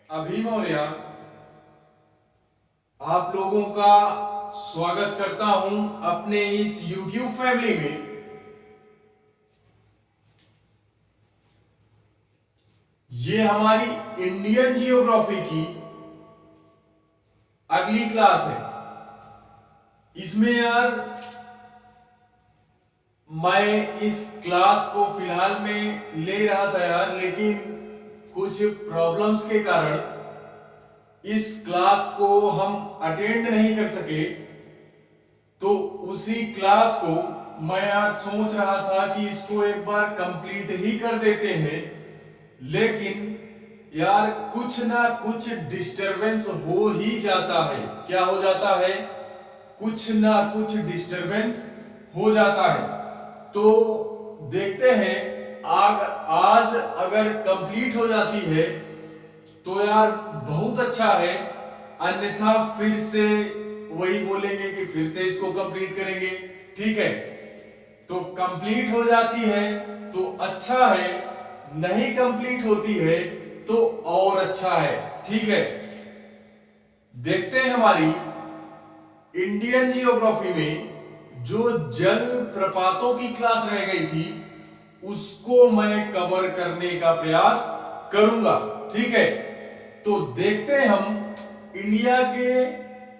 अभी मौर्य आप लोगों का स्वागत करता हूं अपने इस YouTube फैमिली में। ये हमारी इंडियन जियोग्राफी की अगली क्लास है। इसमें यार मैं इस क्लास को फिलहाल में ले रहा था यार, लेकिन कुछ प्रॉब्लम्स के कारण इस क्लास को हम अटेंड नहीं कर सके। तो उसी क्लास को मैं यार सोच रहा था कि इसको एक बार कंप्लीट ही कर देते हैं, लेकिन यार कुछ ना कुछ डिस्टरबेंस हो ही जाता है। क्या हो जाता है? कुछ ना कुछ डिस्टरबेंस हो जाता है। तो देखते हैं आज अगर कंप्लीट हो जाती है तो यार बहुत अच्छा है, अन्यथा फिर से वही बोलेंगे कि फिर से इसको कंप्लीट करेंगे। ठीक है, तो कंप्लीट हो जाती है तो अच्छा है, नहीं कंप्लीट होती है तो और अच्छा है। ठीक है, देखते हैं हमारी इंडियन जियोग्राफी में जो जल प्रपातों की क्लास रह गई थी उसको मैं कवर करने का प्रयास करूंगा। ठीक है, तो देखते हैं हम इंडिया के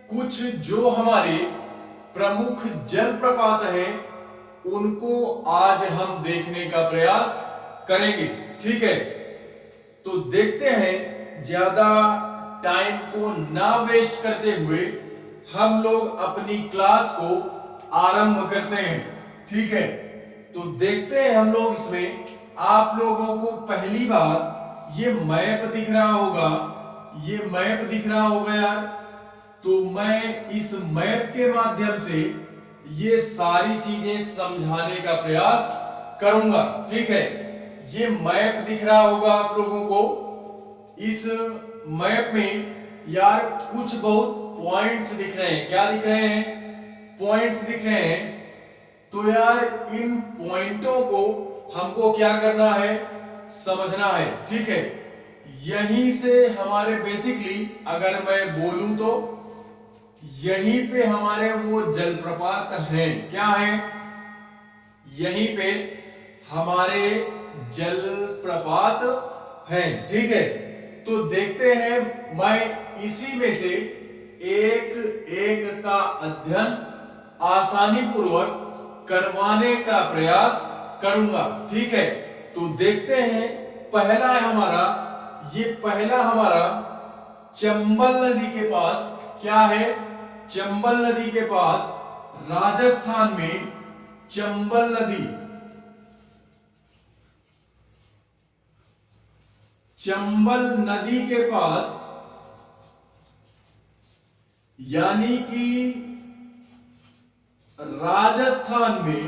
कुछ जो हमारे प्रमुख जलप्रपात हैं उनको आज हम देखने का प्रयास करेंगे। ठीक है, तो देखते हैं ज्यादा टाइम को ना वेस्ट करते हुए हम लोग अपनी क्लास को आरंभ करते हैं। ठीक है, तो देखते हैं हम लोग इसमें आप लोगों को पहली बार ये मैप दिख रहा होगा, ये मैप दिख रहा होगा यार। तो मैं इस मैप के माध्यम से ये सारी चीजें समझाने का प्रयास करूंगा। ठीक है, ये मैप दिख रहा होगा आप लोगों को। इस मैप में यार कुछ बहुत पॉइंट्स दिख रहे हैं। क्या दिख रहे हैं? पॉइंट्स दिख रहे हैं। तो यार इन पॉइंटों को हमको क्या करना है? समझना है। ठीक है, यहीं से हमारे बेसिकली अगर मैं बोलूं तो यहीं पे हमारे वो जलप्रपात हैं। क्या है? यहीं पे हमारे जलप्रपात हैं। ठीक है, तो देखते हैं मैं इसी में से एक एक का अध्ययन आसानी पूर्वक करवाने का प्रयास करूंगा। ठीक है, तो देखते हैं पहला है हमारा, ये पहला हमारा चंबल नदी के पास। क्या है? चंबल नदी के पास राजस्थान में चंबल नदी, चंबल नदी के पास यानी कि राजस्थान में,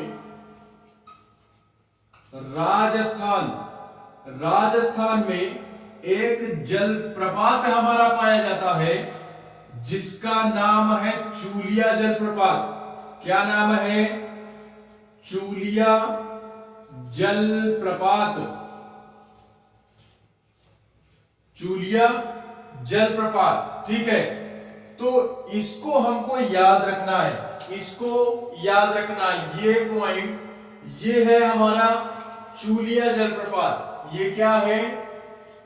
राजस्थान में एक जलप्रपात हमारा पाया जाता है जिसका नाम है चूलिया जलप्रपात। क्या नाम है? चूलिया जलप्रपात। चूलिया जलप्रपात। ठीक है, तो इसको हमको याद रखना है, इसको याद रखना। ये पॉइंट ये है हमारा चूलिया जलप्रपात। ये क्या है?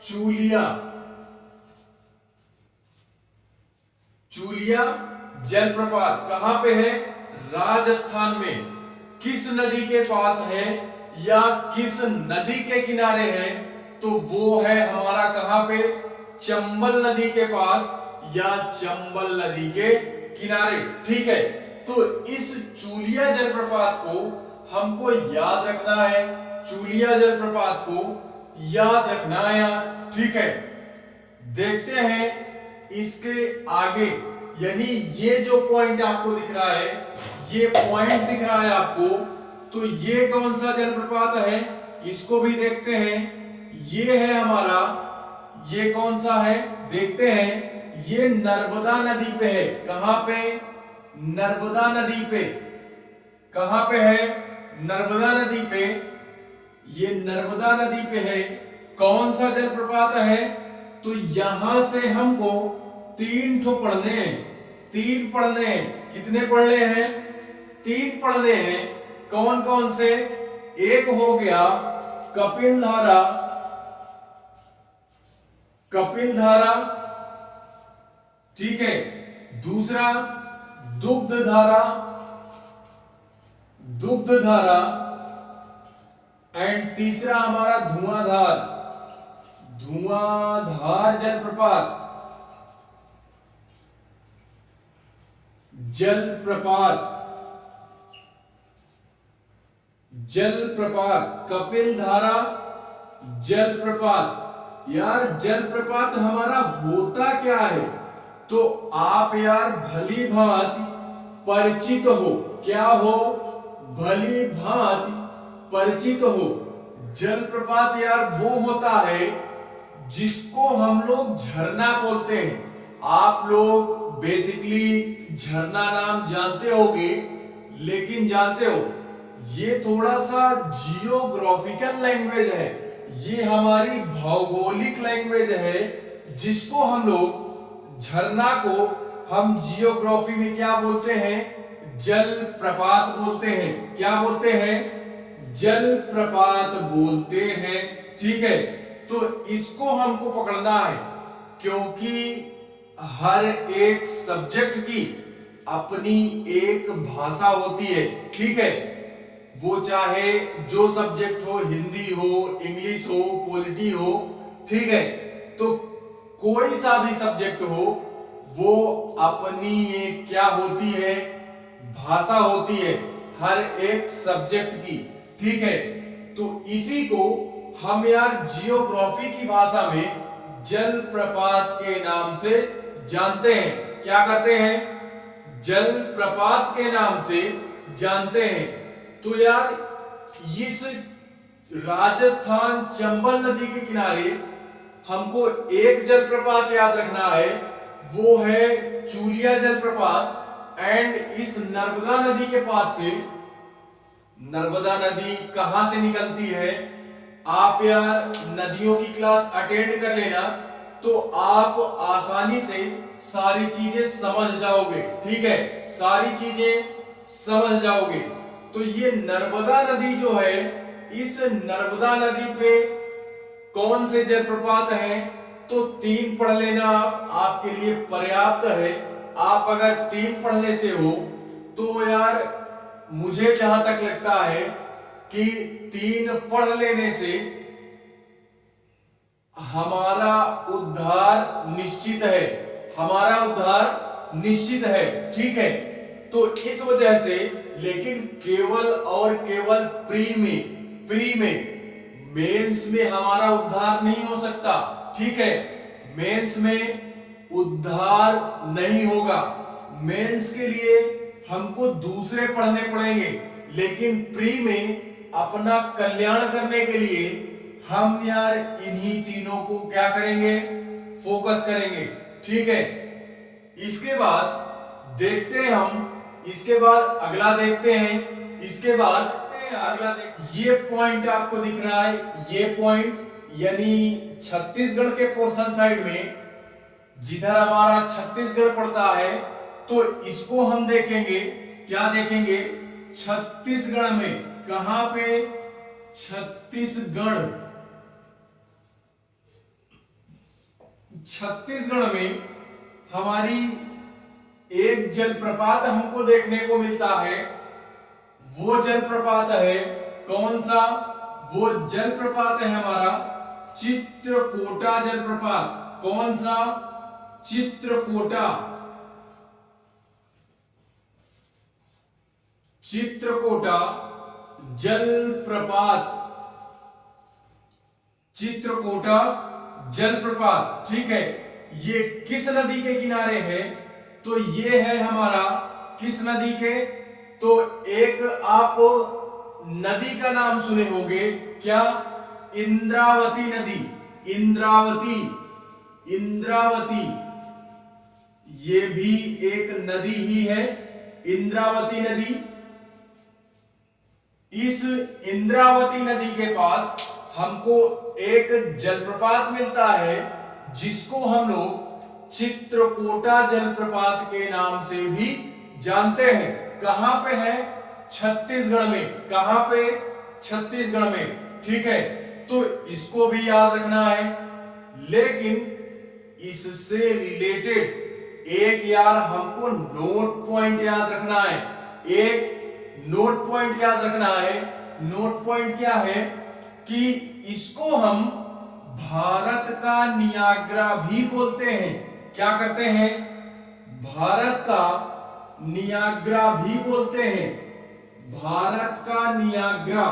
चूलिया, चूलिया जलप्रपात कहां पे है? राजस्थान में। किस नदी के पास है या किस नदी के किनारे है? तो वो है हमारा कहां पे? चंबल नदी के पास या चंबल नदी के किनारे। ठीक है, तो इस चूलिया जलप्रपात को हमको याद रखना है, चूलिया जलप्रपात को याद रखना है यार। ठीक है, देखते हैं इसके आगे, यानी ये जो पॉइंट आपको दिख रहा है, ये पॉइंट दिख रहा है आपको, तो ये कौन सा जलप्रपात है? इसको भी देखते हैं। ये है हमारा, ये कौन सा है? देखते हैं। ये नर्मदा नदी पे है। कहां पे? नर्मदा नदी पे। कहां पे है? नर्मदा नदी पे। ये नर्मदा नदी पे है। कौन सा जलप्रपात है? तो यहां से हमको 3 ठो पढ़ने हैं, 3 पढ़ने हैं। कितने पढ़ने हैं? 3 पढ़ने हैं। कौन कौन से? एक हो गया कपिल धारा, कपिल धारा, ठीक है। दूसरा दुग्ध धारा, दुग्ध धारा, एंड तीसरा हमारा धुआंधार, धुआंधार जलप्रपात, जलप्रपात, जलप्रपात, कपिल धारा, जलप्रपात। यार जलप्रपात हमारा होता क्या है? तो आप यार भली भांति परिचित हो। क्या हो? भली भांति परिचित हो। जलप्रपात यार वो होता है जिसको हम लोग झरना बोलते हैं। आप लोग बेसिकली झरना नाम जानते होंगे, लेकिन जानते हो ये थोड़ा सा जियोग्राफिकल लैंग्वेज है, ये हमारी भौगोलिक लैंग्वेज है, जिसको हम लोग झरना को हम जियोग्राफी में क्या बोलते हैं? जलप्रपात बोलते हैं। क्या बोलते हैं? जलप्रपात बोलते हैं। ठीक है, तो इसको हमको पकड़ना है, क्योंकि हर एक सब्जेक्ट की अपनी एक भाषा होती है। ठीक है, वो चाहे जो सब्जेक्ट हो, हिंदी हो, इंग्लिश हो, पॉलिटी हो, ठीक है, तो कोई सा भी सब्जेक्ट हो, वो अपनी एक क्या होती है? भाषा होती है हर एक सब्जेक्ट की। ठीक है, तो इसी को हम यार जियोग्राफी की भाषा में जलप्रपात के नाम से जानते हैं। क्या करते हैं? जलप्रपात के नाम से जानते हैं। तो यार इस राजस्थान चंबल नदी के किनारे हमको एक जलप्रपात याद रखना है, वो है चूलिया जलप्रपात। एंड इस नर्मदा नदी के पास से, नर्मदा नदी कहां से निकलती है? आप यार नदियों की क्लास अटेंड कर लेना, तो आप आसानी से सारी चीजें समझ जाओगे। ठीक है, सारी चीजें समझ जाओगे। तो ये नर्मदा नदी जो है, इस नर्मदा नदी पे कौन से जलप्रपात हैं? तो 3 पढ़ लेना आपके लिए पर्याप्त है। आप अगर 3 पढ़ लेते हो तो यार मुझे जहां तक लगता है कि 3 पढ़ लेने से हमारा उद्धार निश्चित है, हमारा उद्धार निश्चित है। ठीक है, तो इस वजह से, लेकिन केवल और केवल प्री में, मेंस में हमारा उद्धार नहीं हो सकता। ठीक है, मेंस में उद्धार नहीं होगा। मेंस के लिए हमको दूसरे पढ़ने पड़ेंगे, लेकिन प्री में अपना कल्याण करने के लिए हम यार इन्हीं तीनों को क्या करेंगे? फोकस करेंगे। ठीक है, इसके बाद देखते हैं हम, इसके बाद अगला देखते हैं, इसके बाद अगला ये पॉइंट आपको दिख रहा है, ये पॉइंट यानी छत्तीसगढ़ के पोर्शन साइड में जिधर हमारा छत्तीसगढ़ पड़ता है, तो इसको हम देखेंगे। क्या देखेंगे? छत्तीसगढ़ में। कहां पे? छत्तीसगढ़, छत्तीसगढ़ में हमारी एक जलप्रपात हमको देखने को मिलता है। वो जलप्रपात है कौन सा? वो जलप्रपात है हमारा चित्रकोटा जलप्रपात। कौन सा? चित्रकोटा, चित्रकोटा जलप्रपात, चित्रकोटा जलप्रपात। ठीक है, ये किस नदी के किनारे है? तो ये है हमारा किस नदी के? तो एक आप नदी का नाम सुने होंगे, क्या? इंद्रावती नदी। इंद्रावती, इंद्रावती, ये भी एक नदी ही है, इंद्रावती नदी। इस इंद्रावती नदी के पास हमको एक जलप्रपात मिलता है, जिसको हम लोग चित्रकोटा जलप्रपात के नाम से भी जानते हैं। कहां पे है? छत्तीसगढ़ में। कहां पे? छत्तीसगढ़ में। ठीक है, तो इसको भी याद रखना है। लेकिन इससे रिलेटेड एक यार हमको नोट पॉइंट याद रखना है। एक नोट पॉइंट याद रखना है। नोट पॉइंट क्या है कि इसको हम भारत का नियाग्रा भी बोलते हैं। क्या करते हैं? भारत का नियाग्रा भी बोलते हैं। भारत का नियाग्रा,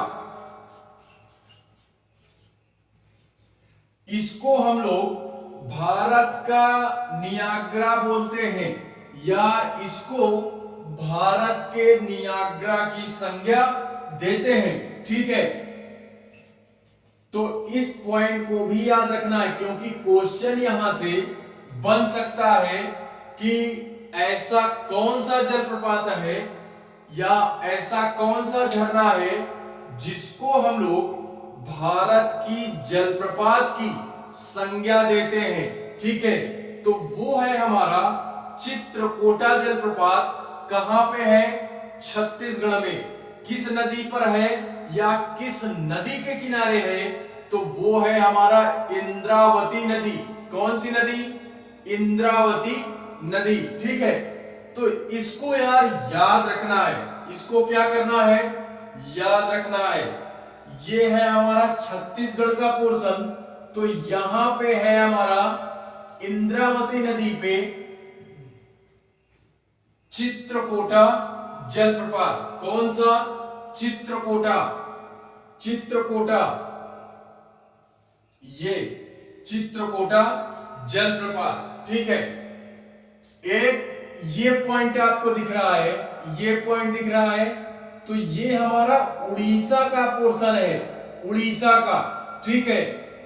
इसको हम लोग भारत का नियाग्रा बोलते हैं, या इसको भारत के नियाग्रा की संज्ञा देते हैं। ठीक है, तो इस पॉइंट को भी याद रखना है, क्योंकि क्वेश्चन यहां से बन सकता है कि ऐसा कौन सा जलप्रपात है या ऐसा कौन सा झरना है जिसको हम लोग भारत की जलप्रपात की संज्ञा देते हैं। ठीक है, तो वो है हमारा चित्रकोटा जलप्रपात। कहां पे है? छत्तीसगढ़ में। किस नदी पर है या किस नदी के किनारे है? तो वो है हमारा इंद्रावती नदी। कौन सी नदी? इंद्रावती नदी। ठीक है, तो इसको यार याद रखना है। इसको क्या करना है? याद रखना है। ये है हमारा छत्तीसगढ़ का पोर्शन, तो यहां पे है हमारा इंद्रावती नदी पे चित्रकोटा जलप्रपात। कौन सा? चित्रकोटा। चित्रकोटा, ये चित्रकोटा जलप्रपात। ठीक है, एक ये पॉइंट आपको दिख रहा है, ये पॉइंट दिख रहा है, तो ये हमारा उड़ीसा का पोर्शन है, उड़ीसा का। ठीक है,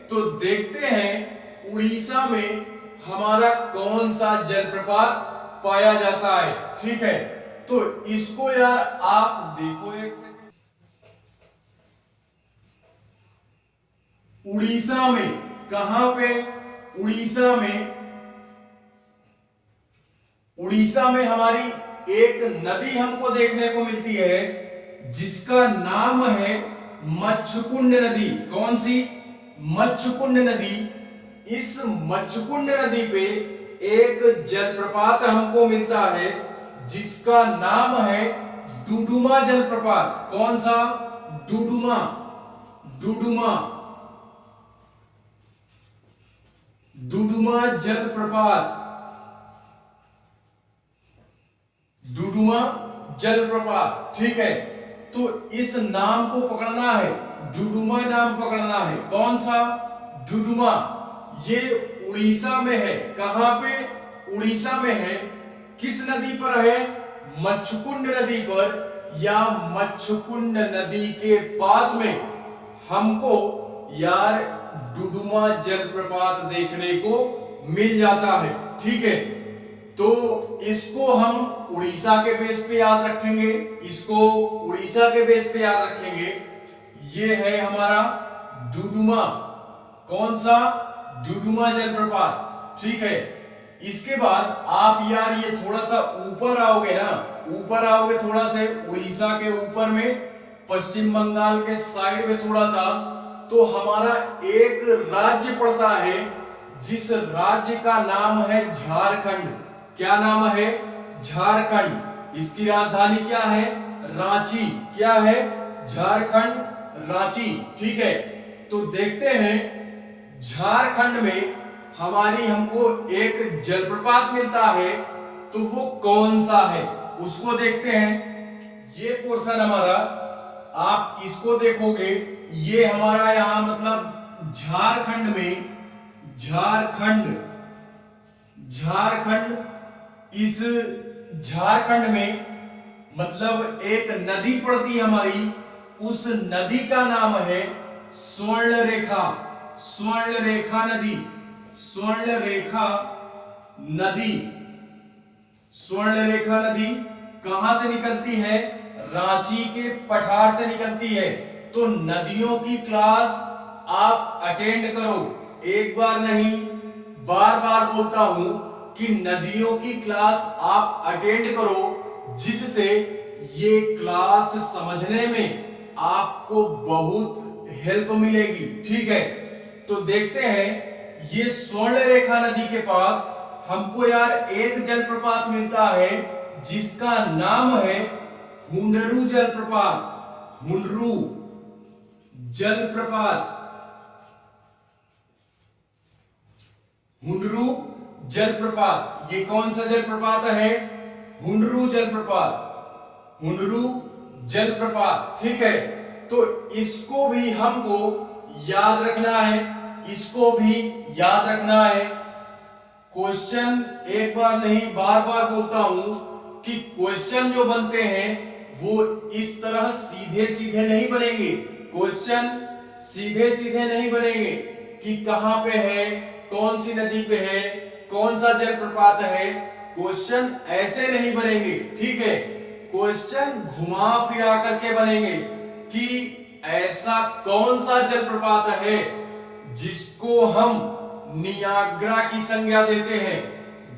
तो देखते हैं उड़ीसा में हमारा कौन सा जलप्रपात पाया जाता है। ठीक है, तो इसको यार आप देखो एक सेकंड। उड़ीसा में कहां पे? उड़ीसा में, उड़ीसा में हमारी एक नदी हमको देखने को मिलती है जिसका नाम है मच्छकुंड नदी। कौन सी? मच्छकुंड नदी। इस मच्छकुंड नदी पे एक जलप्रपात हमको मिलता है जिसका नाम है डुडुमा जलप्रपात। कौन सा? डुडुमा। डुडुमा, डुडुमा जलप्रपात। डुडुमा जलप्रपात। ठीक है, तो इस नाम को पकड़ना है, डुडुमा नाम पकड़ना है। कौन सा? डुडुमा। ये उड़ीसा में है। कहां पे? उड़ीसा में है। किस नदी पर है? मच्छकुंड नदी पर, या मच्छकुंड नदी के पास में हमको यार डुडुमा जलप्रपात देखने को मिल जाता है। ठीक है, तो इसको हम उड़ीसा के बेस पे याद रखेंगे, इसको उड़ीसा के बेस पे याद रखेंगे। ये है हमारा डुडुमा। कौन सा? डुडुमा जलप्रपात। ठीक है, इसके बाद आप यार ये थोड़ा सा ऊपर आओगे ना, ऊपर आओगे थोड़ा से, उड़ीसा के ऊपर में पश्चिम बंगाल के साइड में थोड़ा सा, तो हमारा एक राज्य पड़ता है जिस राज्य का नाम है झारखंड। क्या नाम है? झारखंड। इसकी राजधानी क्या है? रांची। क्या है? झारखंड, रांची। ठीक है, तो देखते हैं झारखंड में हमारी हमको एक जलप्रपात मिलता है, तो वो कौन सा है उसको देखते हैं। ये पोर्शन हमारा, आप इसको देखोगे, ये हमारा यहां मतलब झारखंड में, झारखंड, झारखंड, इस झारखंड में मतलब एक नदी पड़ती है हमारी, उस नदी का नाम है स्वर्ण रेखा। स्वर्ण रेखा नदी। स्वर्ण रेखा नदी। स्वर्ण रेखा नदी कहां से निकलती है? रांची के पठार से निकलती है। तो नदियों की क्लास आप अटेंड करो, एक बार नहीं बार बार बोलता हूं कि नदियों की क्लास आप अटेंड करो, जिससे ये क्लास समझने में आपको बहुत हेल्प मिलेगी। ठीक है, तो देखते हैं ये स्वर्ण रेखा नदी के पास हमको यार एक जलप्रपात मिलता है जिसका नाम है हुंडरू जलप्रपात। हुंडरू जलप्रपात, हुंडरू जलप्रपात। ये कौन सा जलप्रपात है? हुंडरू जलप्रपात, हुंडरू जलप्रपात। ठीक है, तो इसको भी हमको याद रखना है, इसको भी याद रखना है। क्वेश्चन एक बार नहीं बार बार बोलता हूं कि क्वेश्चन जो बनते हैं वो इस तरह सीधे सीधे नहीं बनेंगे। क्वेश्चन सीधे सीधे नहीं बनेंगे कि कहां पे है, कौन सी नदी पे है, कौन सा जलप्रपात है। क्वेश्चन ऐसे नहीं बनेंगे। ठीक है, क्वेश्चन घुमा फिरा करके बनेंगे कि ऐसा कौन सा जलप्रपात है जिसको हम नियाग्रा की संज्ञा देते हैं,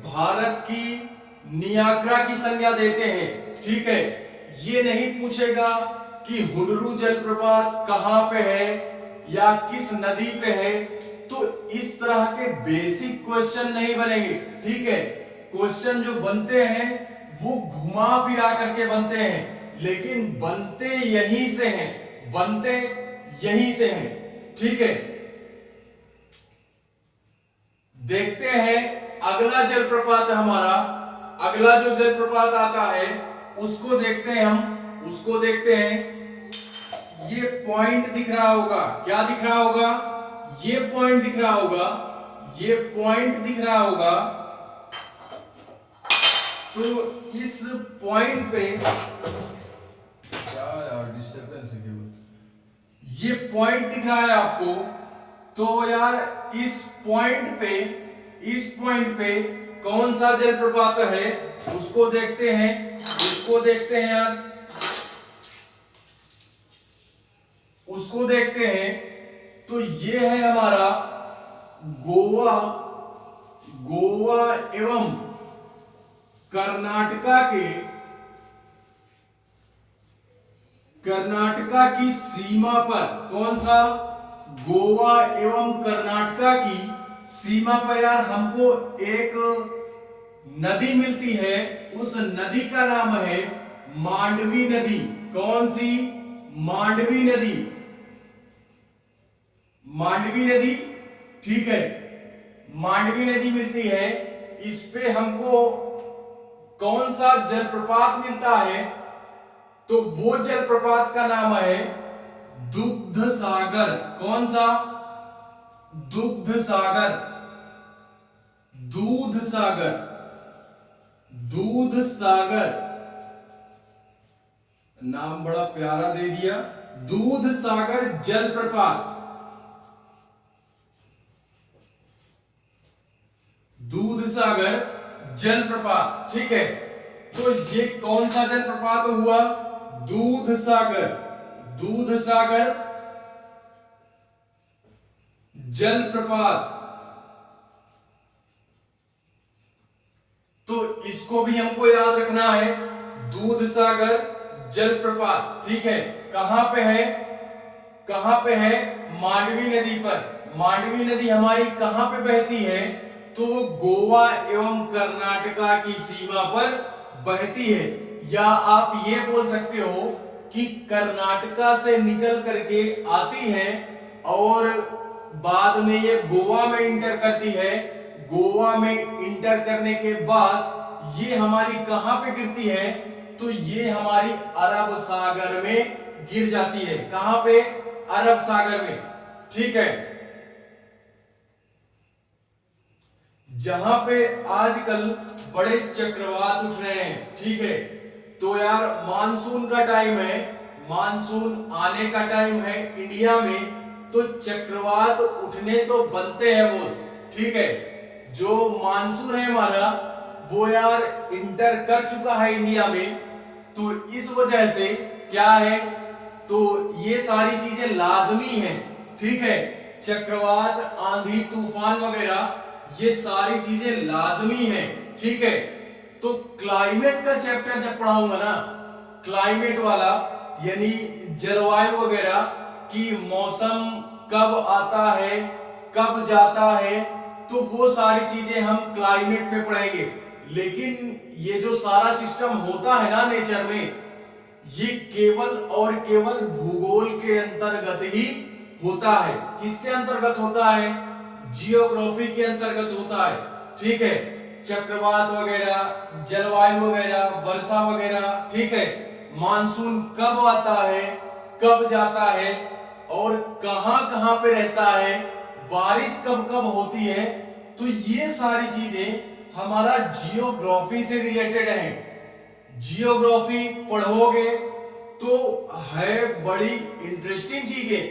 भारत की नियाग्रा की संज्ञा देते हैं। ठीक है, ये नहीं पूछेगा कि हुंडरू जलप्रपात कहां पे है या किस नदी पे है। तो इस तरह के बेसिक क्वेश्चन नहीं बनेंगे। ठीक है, क्वेश्चन जो बनते हैं वो घुमा फिरा करके बनते हैं, लेकिन बनते यहीं से हैं, बनते यहीं से हैं। ठीक है, देखते हैं अगला जलप्रपात हमारा, अगला जो जलप्रपात आता है उसको देखते हैं हम, उसको देखते हैं। ये पॉइंट दिख रहा होगा, क्या दिख रहा होगा? ये पॉइंट दिख रहा होगा, ये पॉइंट दिख रहा होगा। तो इस पॉइंट पे क्या यार डिस्टर्बेंस है, ये पॉइंट दिख रहा है आपको। तो यार इस पॉइंट पे, इस पॉइंट पे कौन सा जलप्रपात है उसको देखते हैं, उसको देखते हैं यार, उसको देखते हैं। तो ये है हमारा गोवा, गोवा एवं कर्नाटका के, कर्नाटका की सीमा पर, कौन सा? गोवा एवं कर्नाटका की सीमा पर यार हमको एक नदी मिलती है। उस नदी का नाम है मांडवी नदी। कौन सी? मांडवी नदी, मांडवी नदी। ठीक है, मांडवी नदी मिलती है। इस पे हमको कौन सा जलप्रपात मिलता है? तो वो जलप्रपात का नाम है दुग्ध सागर। कौन सा? दुग्ध सागर, दूध सागर, दूध सागर, नाम बड़ा प्यारा दे दिया, दूध सागर जलप्रपात, दूध सागर जलप्रपात। ठीक है, तो ये कौन सा जलप्रपात हुआ? दूध सागर, दूध सागर जलप्रपात। तो इसको भी हमको याद रखना है, दूध सागर जलप्रपात। ठीक है, कहां पे है? कहां पे है? मांडवी नदी पर। मांडवी नदी हमारी कहां पे बहती है? तो गोवा एवं कर्नाटका की सीमा पर बहती है। या आप ये बोल सकते हो कि कर्नाटका से निकल करके आती है और बाद में ये गोवा में इंटर करती है। गोवा में इंटर करने के बाद ये हमारी कहां पे गिरती है? तो ये हमारी अरब सागर में गिर जाती है। कहां पे? अरब सागर में। ठीक है, जहां पे आजकल बड़े चक्रवात उठ रहे हैं। ठीक है, तो यार मानसून का टाइम है, मानसून आने का टाइम है इंडिया में, तो चक्रवात उठने तो बनते हैं वो। ठीक है, जो मानसून है हमारा वो यार इंटर कर चुका है इंडिया में, तो इस वजह से क्या है, तो ये सारी चीजें लाजमी हैं। ठीक है, चक्रवात, आंधी, तूफान वगैरह ये सारी चीजें लाजमी है, ठीक है। तो क्लाइमेट का चैप्टर जब पढ़ाऊंगा ना, क्लाइमेट वाला यानी जलवायु वगैरह कि मौसम कब आता है कब जाता है, तो वो सारी चीजें हम क्लाइमेट में पढ़ेंगे। लेकिन ये जो सारा सिस्टम होता है ना नेचर में, ये केवल और केवल भूगोल के अंतर्गत ही होता है। किसके अंतर्गत होता है? जियोग्राफी के अंतर्गत होता है, ठीक है। चक्रवात वगैरह, जलवायु वगैरह, वर्षा वगैरह, ठीक है। मानसून कब आता है कब जाता है और कहां कहां पे रहता है, बारिश कब कब होती है, तो ये सारी चीजें हमारा जियोग्राफी से रिलेटेड है। जियोग्राफी पढ़ोगे तो है बड़ी इंटरेस्टिंग चीजें,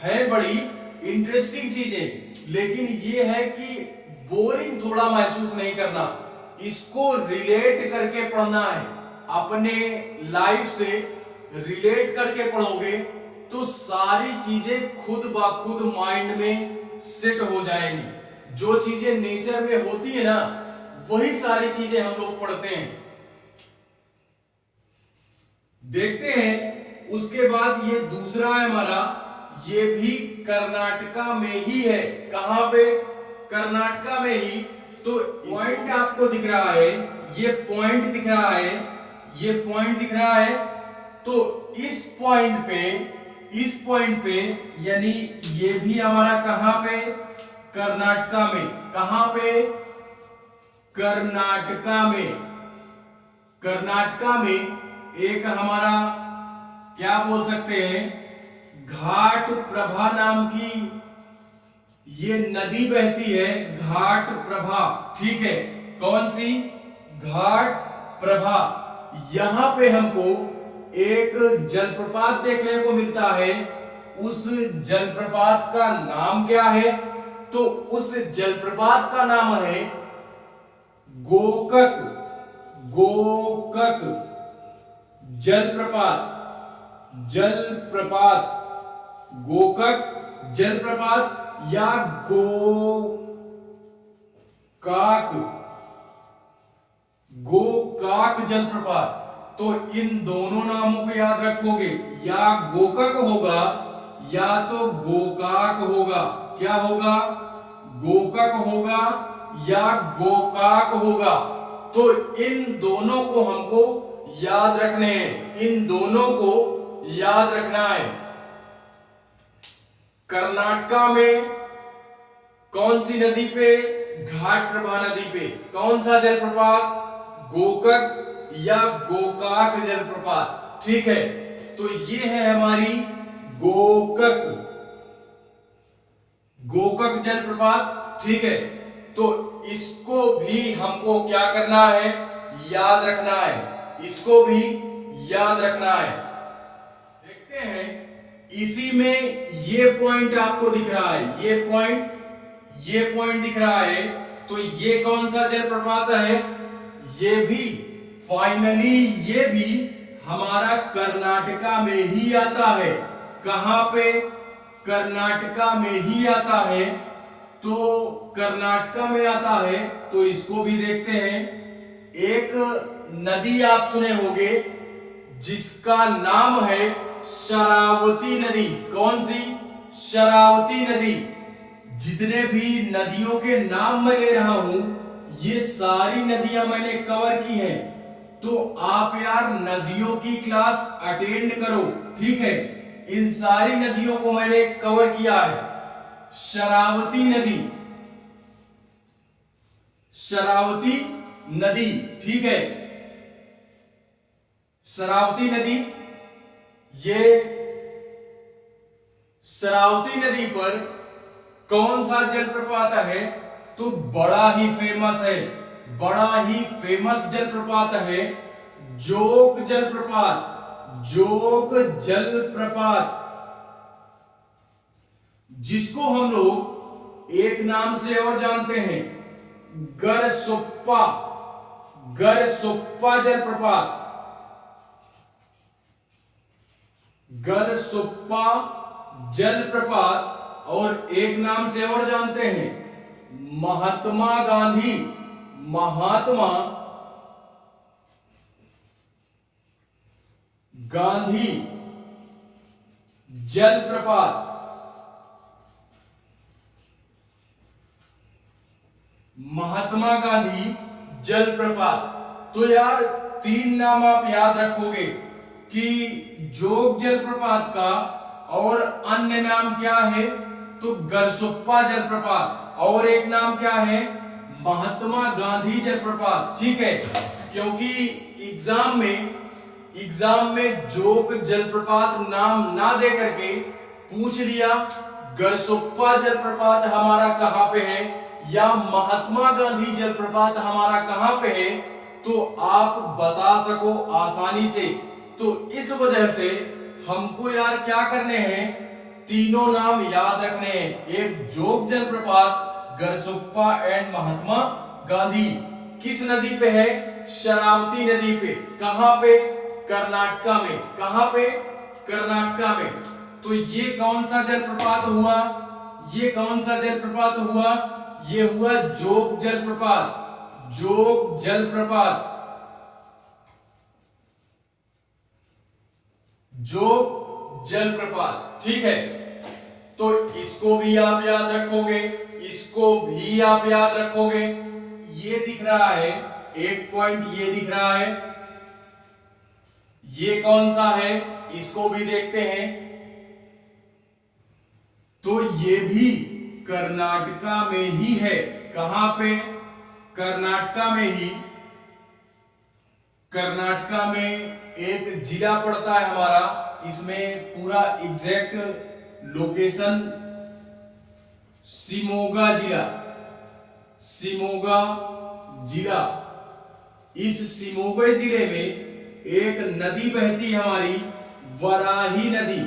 है बड़ी इंटरेस्टिंग चीजें, लेकिन ये है कि बोरिंग थोड़ा महसूस नहीं करना, इसको रिलेट करके पढ़ना है। अपने लाइफ से रिलेट करके पढ़ोगे तो सारी चीजें खुद ब खुद माइंड में सेट हो जाएंगी। जो चीजें नेचर में होती है ना, वही सारी चीजें हम लोग पढ़ते हैं। देखते हैं उसके बाद ये दूसरा है हमारा, ये भी कर्नाटका में ही है। कहां पे? कर्नाटका में ही। तो पॉइंट आपको दिख रहा है, ये पॉइंट दिख रहा है, ये पॉइंट दिख रहा है। तो इस पॉइंट पे यानी ये भी हमारा कहां पे? कर्नाटका में। कहां पे? कर्नाटका में। कर्नाटका में एक हमारा क्या बोल सकते हैं, घाट प्रभा नाम की ये नदी बहती है, घाट प्रभा, ठीक है। कौन सी? घाट प्रभा। यहां पे हमको एक जलप्रपात देखने को मिलता है। उस जलप्रपात का नाम क्या है? तो उस जलप्रपात का नाम है गोकक। गोकक जलप्रपात। जलप्रपात, गोकक जलप्रपात या गोकाक, गोकाक जलप्रपात। तो इन दोनों नामों को याद रखोगे, या गोकक होगा या तो गोकाक होगा। क्या होगा? गोकक होगा या गोकाक होगा। तो इन दोनों को हमको याद रखने हैं, इन दोनों को याद रखना है। कर्नाटका में कौन सी नदी पे? घाट प्रभा नदी पे। कौन सा जलप्रपात? गोकक या गोकाक जलप्रपात, ठीक है। तो ये है हमारी गोकक, गोकक जलप्रपात, ठीक है। तो इसको भी हमको क्या करना है? याद रखना है, इसको भी याद रखना है। देखते हैं इसी में ये पॉइंट आपको दिख रहा है, ये पॉइंट दिख रहा है। तो ये कौन सा जलप्रपात है? ये भी फाइनली ये भी हमारा कर्नाटका में ही आता है। कहां पे? कर्नाटका में ही आता है। तो कर्नाटका में आता है तो इसको भी देखते हैं। एक नदी आप सुने होंगे जिसका नाम है शरावती नदी। कौन सी? शरावती नदी। जितने भी नदियों के नाम मैं ले रहा हूं, ये सारी नदियां मैंने कवर की हैं। तो आप यार नदियों की क्लास अटेंड करो, ठीक है। इन सारी नदियों को मैंने कवर किया है। शरावती नदी, शरावती नदी, ठीक है। शरावती नदी, ये शरावती नदी पर कौन सा जलप्रपात है? तो बड़ा ही फेमस है, बड़ा ही फेमस जलप्रपात है जोग जलप्रपात। जोग जलप्रपात, जिसको हम लोग एक नाम से और जानते हैं, गरसोप्पा, गरसोप्पा जलप्रपात। गरसोप्पा जलप्रपात। और एक नाम से और जानते हैं महात्मा गांधी, महात्मा गांधी जलप्रपात, महात्मा गांधी जलप्रपात। तो यार तीन नाम आप याद रखोगे कि जोग जलप्रपात का और अन्य नाम क्या है, तो गरसुप्पा जलप्रपात, और एक नाम क्या है, महात्मा गांधी जलप्रपात। ठीक है, क्योंकि एग्जाम में जोग जलप्रपात नाम ना दे करके पूछ लिया गरसुप्पा जलप्रपात हमारा कहां पे है या महात्मा गांधी जलप्रपात हमारा कहां पे है, तो आप बता सको आसानी से। तो इस वजह से हमको यार क्या करने हैं, तीनों नाम याद रखने हैं। एक जोग जलप्रपात, गरसुप्पा एंड महात्मा गांधी। किस नदी पे है, शरावती नदी पे। कहां पे, कर्नाटका में। कहां पे, कर्नाटका में। तो ये कौन सा जलप्रपात हुआ, ये कौन सा जलप्रपात हुआ, ये हुआ जोग जलप्रपात, जोग जलप्रपात, जोग जलप्रपात। ठीक है, तो इसको भी आप याद रखोगे, इसको भी आप याद रखोगे। ये दिख रहा है एक पॉइंट, ये दिख रहा है, ये कौन सा है, इसको भी देखते हैं। तो ये भी कर्नाटका में ही है। कहां पे, कर्नाटका में ही। कर्नाटका में एक जिला पड़ता है हमारा, इसमें पूरा एग्जैक्ट लोकेशन शिमोगा जिला, शिमोगा जिला। इस शिमोगा जिले में एक नदी बहती है हमारी, वराही नदी,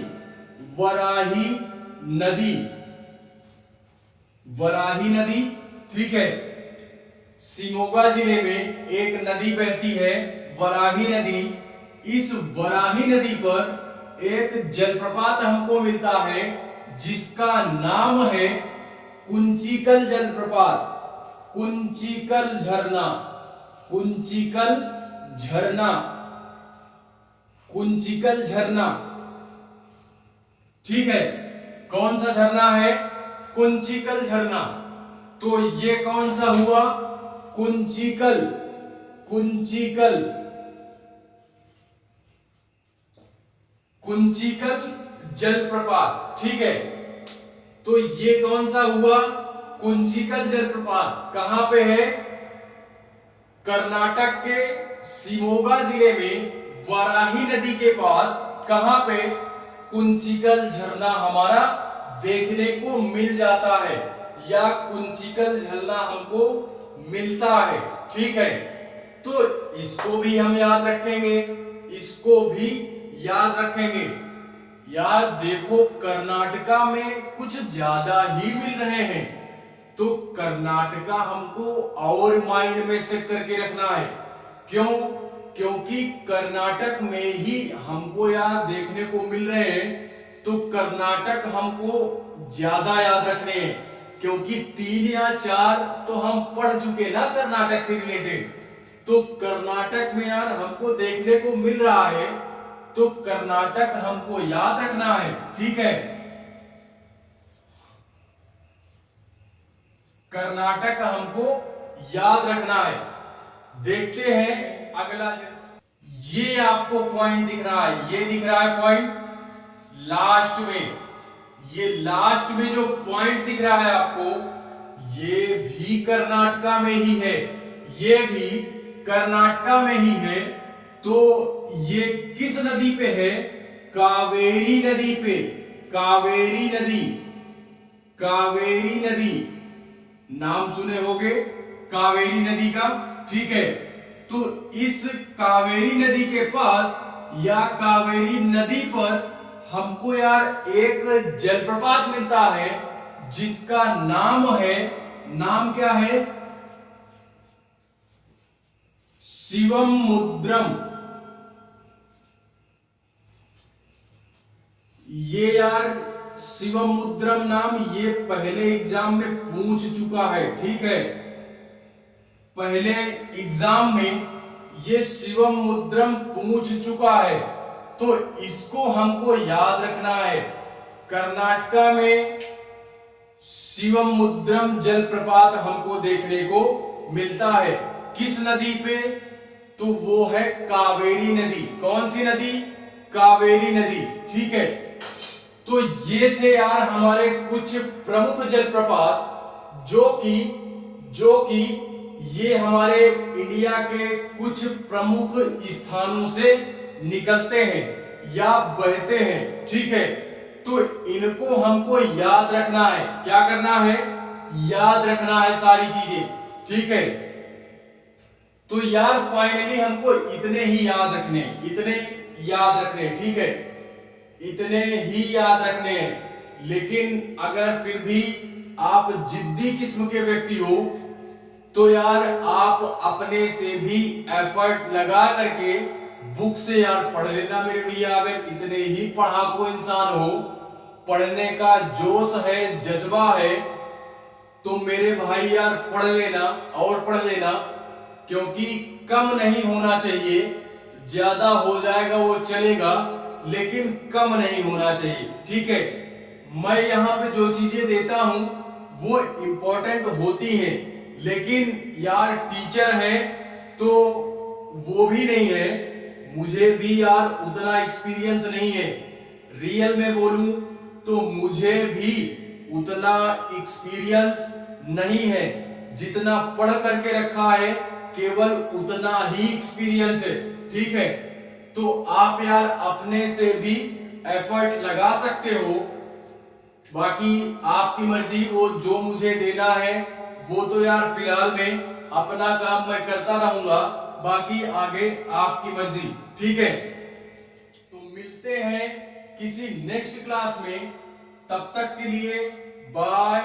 वराही नदी, वराही नदी। ठीक है, शिमोगा जिले में एक नदी बहती है, वराही नदी। इस वराही नदी पर एक जलप्रपात हमको मिलता है जिसका नाम है कुंचिकल जलप्रपात, कुंचिकल झरना, कुंचिकल झरना, कुंचिकल झरना। ठीक है, कौन सा झरना है, कुंचिकल झरना। तो ये कौन सा हुआ, कुंचिकल, कुंचिकल, कुंचिकल जलप्रपात। ठीक है, तो ये कौन सा हुआ, कुंचिकल जलप्रपात। कहां पे है, कर्नाटक के शिमोगा जिले में वराही नदी के पास। कहां पे, कुंचिकल झरना हमारा देखने को मिल जाता है, या कुंचिकल झरना हमको मिलता है। ठीक है, तो इसको भी हम याद रखेंगे, इसको भी याद रखेंगे। यार देखो, कर्नाटका में कुछ ज्यादा ही मिल रहे हैं, तो कर्नाटका हमको और माइंड में सेट करके रखना है। क्यों, क्योंकि कर्नाटक में ही हमको यार देखने को मिल रहे हैं, तो कर्नाटक हमको ज्यादा याद रखने हैं, क्योंकि 3 या 4 तो हम पढ़ चुके ना कर्नाटक से रिलेटेड। तो कर्नाटक में यार हमको देखने को मिल रहा है, तो कर्नाटक हमको याद रखना है। ठीक है, कर्नाटक हमको याद रखना है। देखते हैं अगला। ये आपको पॉइंट दिख रहा है, ये दिख रहा है पॉइंट लास्ट में, ये लास्ट में जो पॉइंट दिख रहा है आपको, ये भी कर्नाटका में ही है, ये भी कर्नाटका में ही है। तो ये किस नदी पे है, कावेरी नदी पे, कावेरी नदी, कावेरी नदी। नाम सुने होंगे कावेरी नदी का। ठीक है, तो इस कावेरी नदी के पास या कावेरी नदी पर हमको यार एक जलप्रपात मिलता है जिसका नाम है, नाम क्या है, शिवमुद्रम। ये यार शिवम मुद्रम नाम ये पहले एग्जाम में पूछ चुका है, ठीक है। पहले एग्जाम में ये शिवम मुद्रम पूछ चुका है, तो इसको हमको याद रखना है। कर्नाटका में शिवम मुद्रम जलप्रपात हमको देखने को मिलता है। किस नदी पे? तो वो है कावेरी नदी। कौन सी नदी? कावेरी नदी, ठीक है। तो ये थे यार हमारे कुछ प्रमुख जलप्रपात जो कि ये हमारे इंडिया के कुछ प्रमुख स्थानों से निकलते हैं या बहते हैं, ठीक है। तो इनको हमको याद रखना है। क्या करना है? याद रखना है सारी चीजें, ठीक है। तो यार फाइनली हमको इतने ही याद रखने, ठीक है, इतने ही याद रखने हैं। लेकिन अगर फिर भी आप जिद्दी किस्म के व्यक्ति हो तो यार आप अपने से भी एफर्ट लगा करके बुक से यार पढ़ लेना मेरे भैया। अगर इतने ही पढ़ाकू इंसान हो, पढ़ने का जोश है, जज्बा है, तो मेरे भाई यार पढ़ लेना और पढ़ लेना, क्योंकि कम नहीं होना चाहिए। ज्यादा हो जाएगा वो चलेगा, लेकिन कम नहीं होना चाहिए, ठीक है। मैं यहाँ पे जो चीजें देता हूं वो इंपॉर्टेंट होती है, लेकिन यार टीचर है तो वो भी नहीं है। मुझे भी यार उतना एक्सपीरियंस नहीं है। रियल में बोलूं तो मुझे भी उतना एक्सपीरियंस नहीं है। जितना पढ़ करके रखा है केवल उतना ही एक्सपीरियंस है, ठीक है। तो आप यार अपने से भी एफर्ट लगा सकते हो। बाकी आपकी मर्जी, वो जो मुझे देना है वो तो यार फिलहाल में अपना काम मैं करता रहूंगा, बाकी आगे आपकी मर्जी, ठीक है। तो मिलते हैं किसी नेक्स्ट क्लास में, तब तक के लिए बाय।